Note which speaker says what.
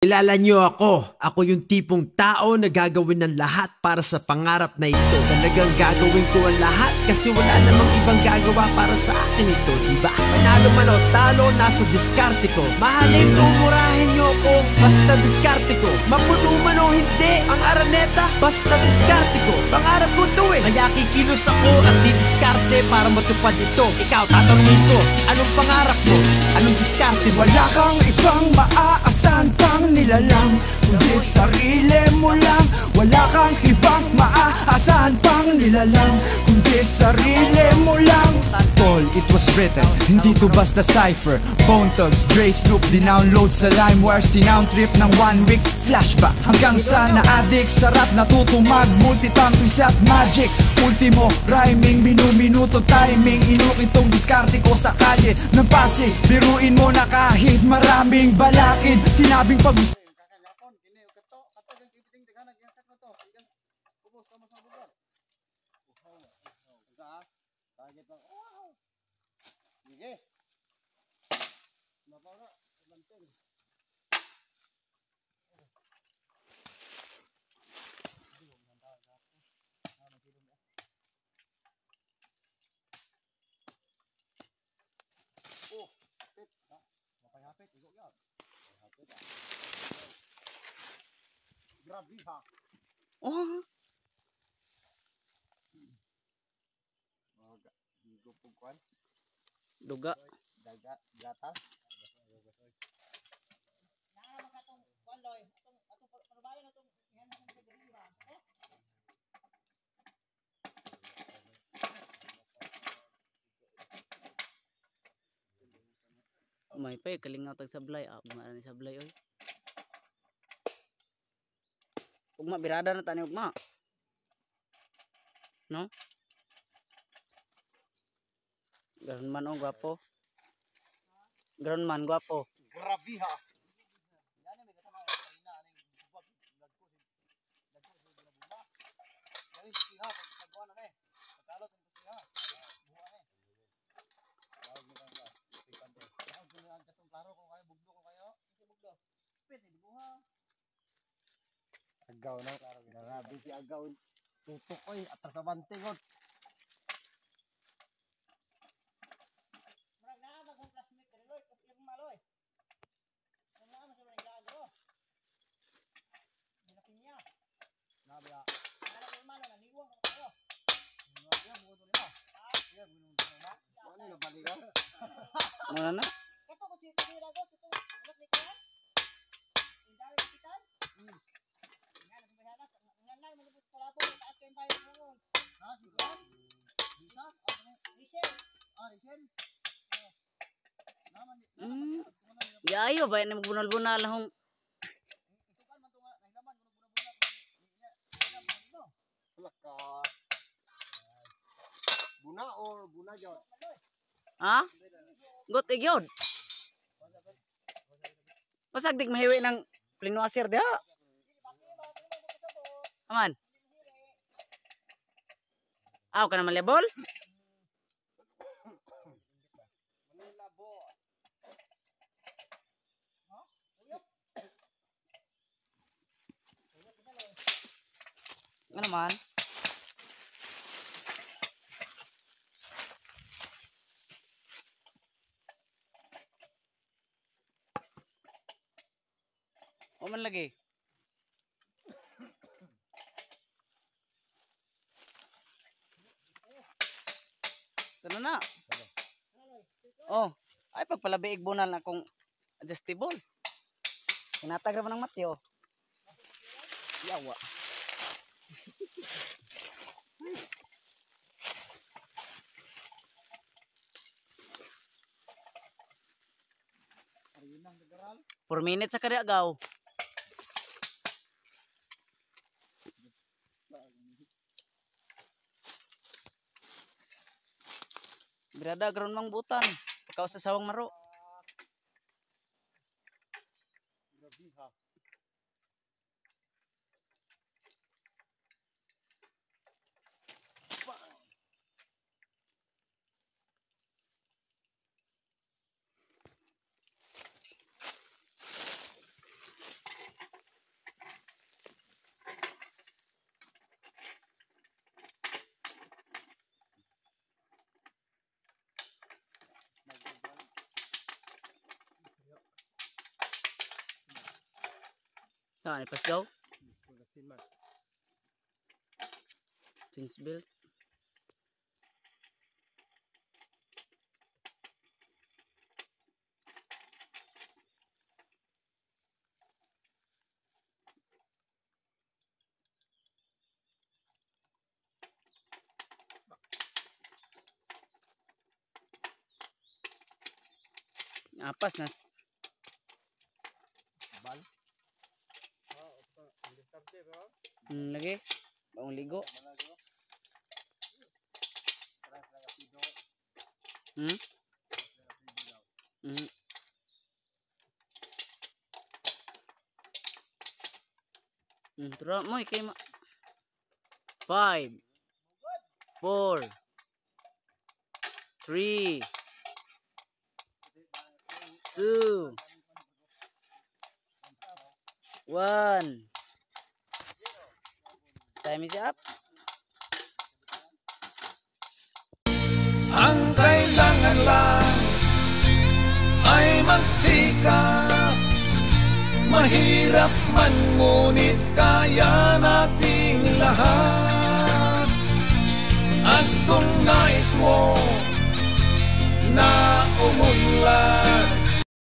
Speaker 1: Kilala niyo ako. Ako yung tipong tao na gagawin ng lahat para sa pangarap na ito. Talagang gagawin ko ang lahat kasi wala namang ibang gagawa para sa akin ito, diba? Panalo man o talo, nasa diskarte ko. Mahalin ko, murahin niyo ako, basta diskarte ko. Mapuno man o hindi, ang araneta, basta diskarte ko. Pangarap ko to eh, kaya kikilos ako at didiskarte para matupad ito. Ikaw, tatanungin ko, anong pangarap mo? Anong diskarte mo?
Speaker 2: Wala kang ibang maaasahan pang nilalang kundi sarili mo lang. Wala kang ibang maaasahan pang nilalang kundi sarili mo lang. Tol, it was written, hindi to basta cipher. Bone Thugs, Dre, Snoop, di-download sa LimeWire. Sinound trip ng 1 week flashback hanggang sa na-addict sa rap, natutumag, multitang twist at magic. Ultimo, rhyming, minuto timing. Inukit tong diskarte ko sa kalye ng Pasig. Biruin mo na kahit maraming balakid, sinabing pag
Speaker 3: Oh, duga.
Speaker 4: Gatas.
Speaker 3: May pa kalingaw tag sablay. Mga ni sablay oy. Ugma birada na tani ugma. No? Garon man ang gwapo. Garon man gwapo.
Speaker 4: Grabe ha. Agaw na. Grabe si agaw. Tutok oy atas sa bantingon.
Speaker 3: Mana na? Yayo ba ni bunal-bunal hong
Speaker 4: Buna or buna jod?
Speaker 3: ha? Got igyod. Pasagdig mahiwi ng plinuasir dia. Aman. Aw ka na malebol? Ano naman? O man lagi. Tara na. Oh, ay pagpalabiig bunal na kung adjustable. Hinatag naman ng matyo. Yawa. For minutes sa kada agaw. Birada ground mang butan. Pagkaw sa sawang maro.
Speaker 4: Grabe ha.
Speaker 3: Saan? Ipasgaw? Since built. Apas nas.
Speaker 4: Bal.
Speaker 3: Lagi. Bagong ligo. Hmm? Hmm. Tura mo kay ma 5 4 3 2 1. Time is up.
Speaker 5: Ang kailangan lang ay magsikap. Mahirap man ngunit kaya nating lahat. At kung nais mo na umunlad,